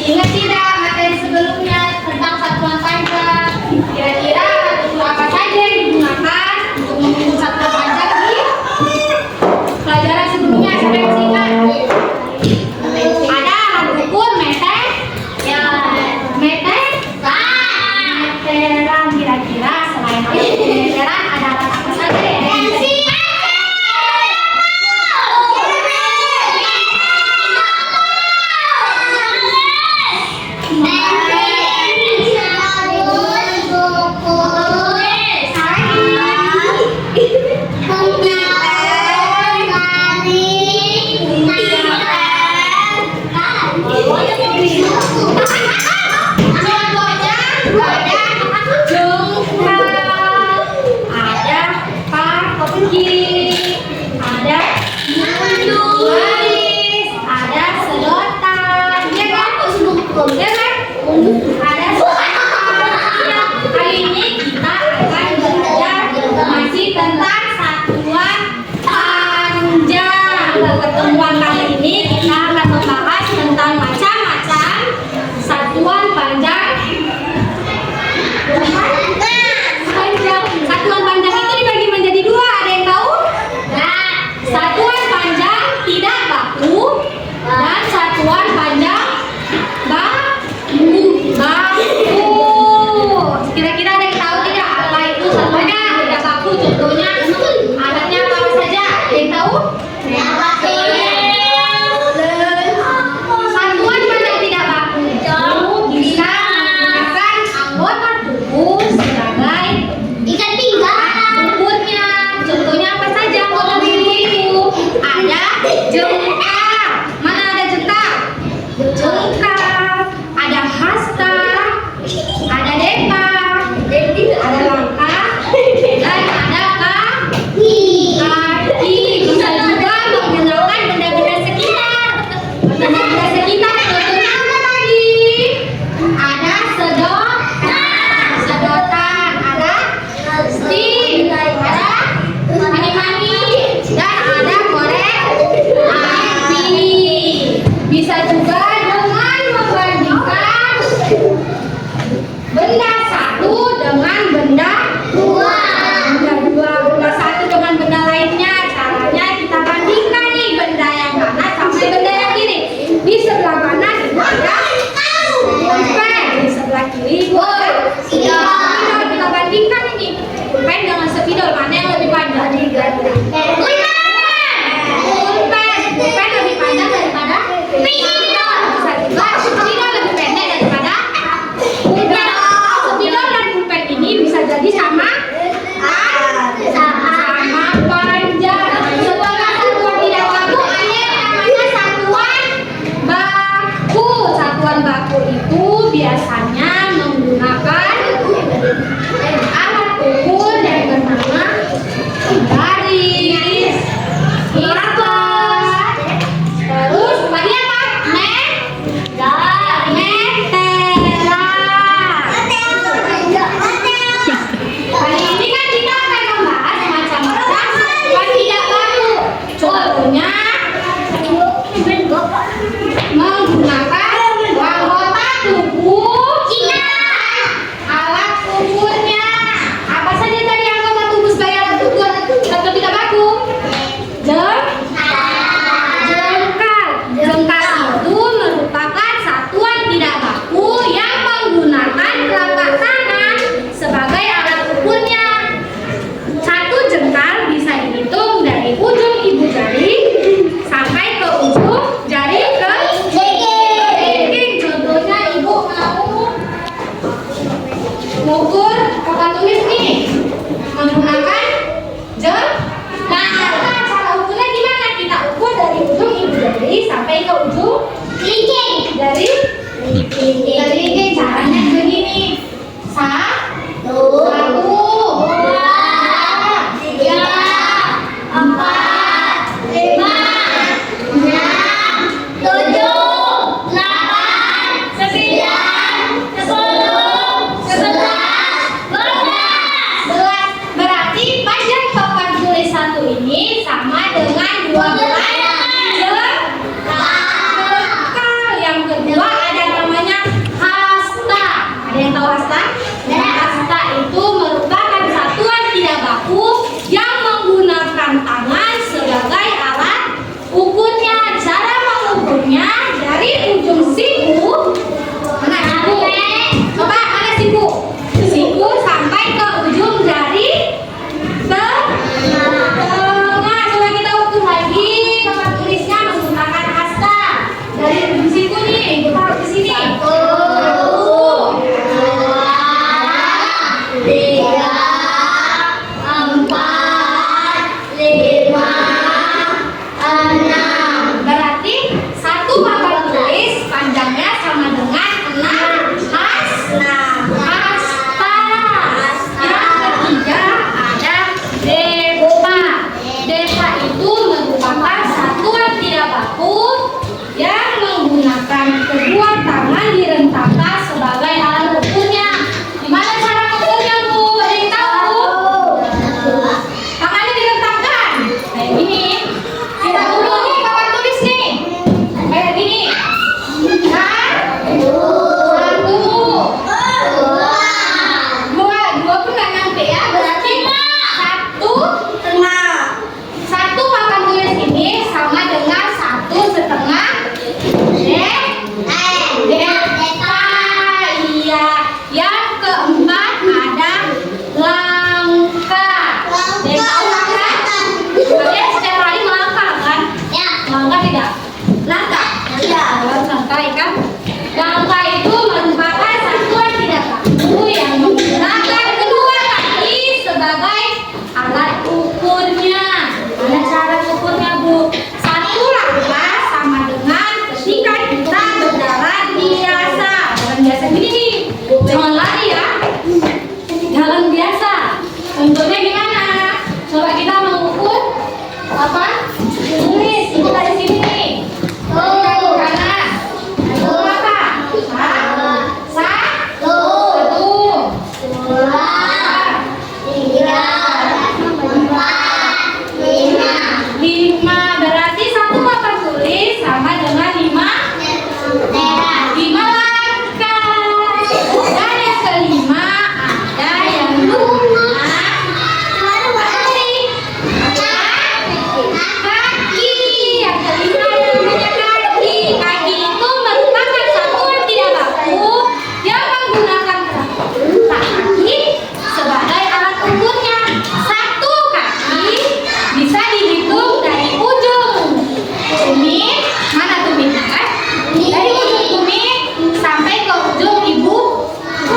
Ingat tidak materi sebelumnya tentang satuan panjang? Kira-kira untuk apa saja yang digunakan untuk mengukur satuan panjang di pelajaran sebelumnya? Siapa yang masih ingat? Ada alat ukur, meter, ya, meter, meteran. Kira-kira selain alat ukur meteran ada alat apa saja ya? menggunakan kedua tangan direntangkan sebagai alat ukurnya. Gimana cara ukurnya, Bu? Ada yang tahu? Tangannya direntangkan kayak gini. Kita ukur nih, papan tulis nih. Kayak gini. Kan? Dua pun nggak nyampe ya. Berarti satu papan tulis ini sama dengan 1,5 delta. Iya. Yang keempat ada langkah. Delta langkah. Kalian setiap hari melangkah kan? Langkah tidak? Langkah. Langkah ya kan? Langkah itu merupakan satuan tidak kaku yang menggunakan kedua kaki sebagai alat ukurnya. Ada cara ukurnya, Bu. Satu langkah sama dengan ketika kita berjalan biasa. Jalan biasa gini nih. Jangan lari ya. Jalan biasa. Contohnya gimana? Coba kita mengukur apa? Tulis. Itu dari sini nih. Kaki kanan. Berapa? Satu. Lima. Berarti satu papan tulis sama dengan 5 langkah. Dan yang kelima ada yang kaki. Yang kelima yang namanya kaki. Kaki itu merupakan satuan tidak baku yang menggunakan kaki sebagai alat ukurnya. Satu kaki bisa dihitung dari ujung tumit. Mana tumitnya kan? Dari ujung tumit sampai ke ujung ibu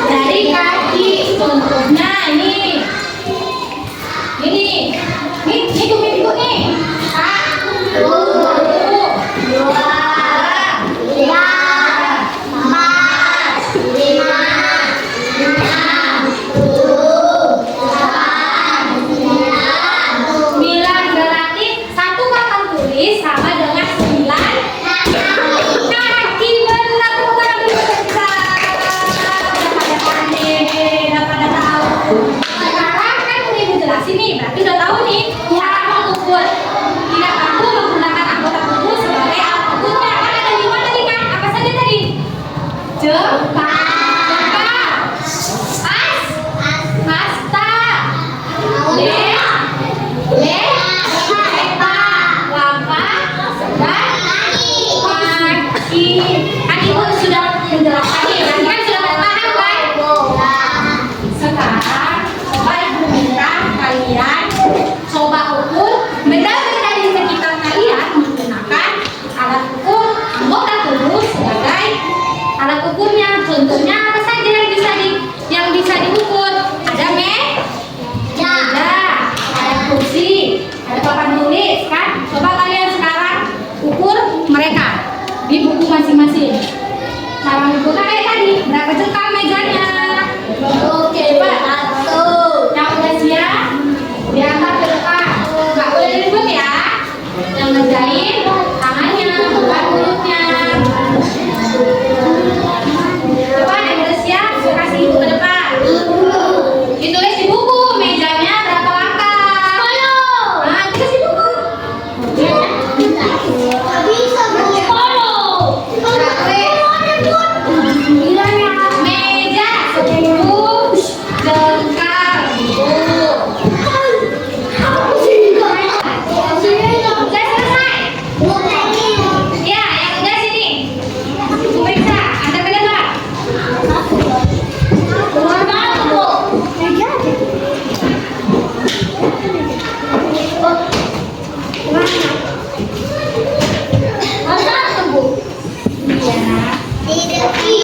dari kaki. Contohnya ini tumit ibu nih. 1, 2, 3, 9. Berarti satu papan tulis sama dengan 9 kaki. Benar, bukan bisa. Udah pada pandai, udah pada tahu. Sekarang kan udah ibu jelasin nih, berarti udah tahu nih cara mengukur tidak kaku menggunakan anggota tubuh sebagai alat ukurnya. Kan ada 5 tadi kan? Apa saja tadi? Jengkal, hasta, langkah, dan kaki. Kan ibu sudah menjelaskan nih, berarti kan sudah paham kan? Sekarang coba ibu minta kalian coba ukur benda-benda di sekitar kalian menggunakan alat ukur anggota tubuh sebagai alat ukurnya. Contohnya apa saja yang bisa diukur? Ada meja, ada kursi, ada papan tulis kan? Coba kalian sekarang ukur mereka di buku masing-masing. Cara mengukurnya kayak tadi, berapa jengkal mejanya? Oke, Pak. Yang udah siap diangkat ke depan. Nggak boleh ribut ya. Yang ngerjain tangannya, bukan mulutnya. Coba yang udah siap, saya kasih ibu ke depan. Ditulis di buku mejanya berapa langkah. Nah, dikasih buku. Meja 10 jengkal, Bu. Udah selesai? Ya, yang udah sini. Bu periksa, ada beda nggak? Iya.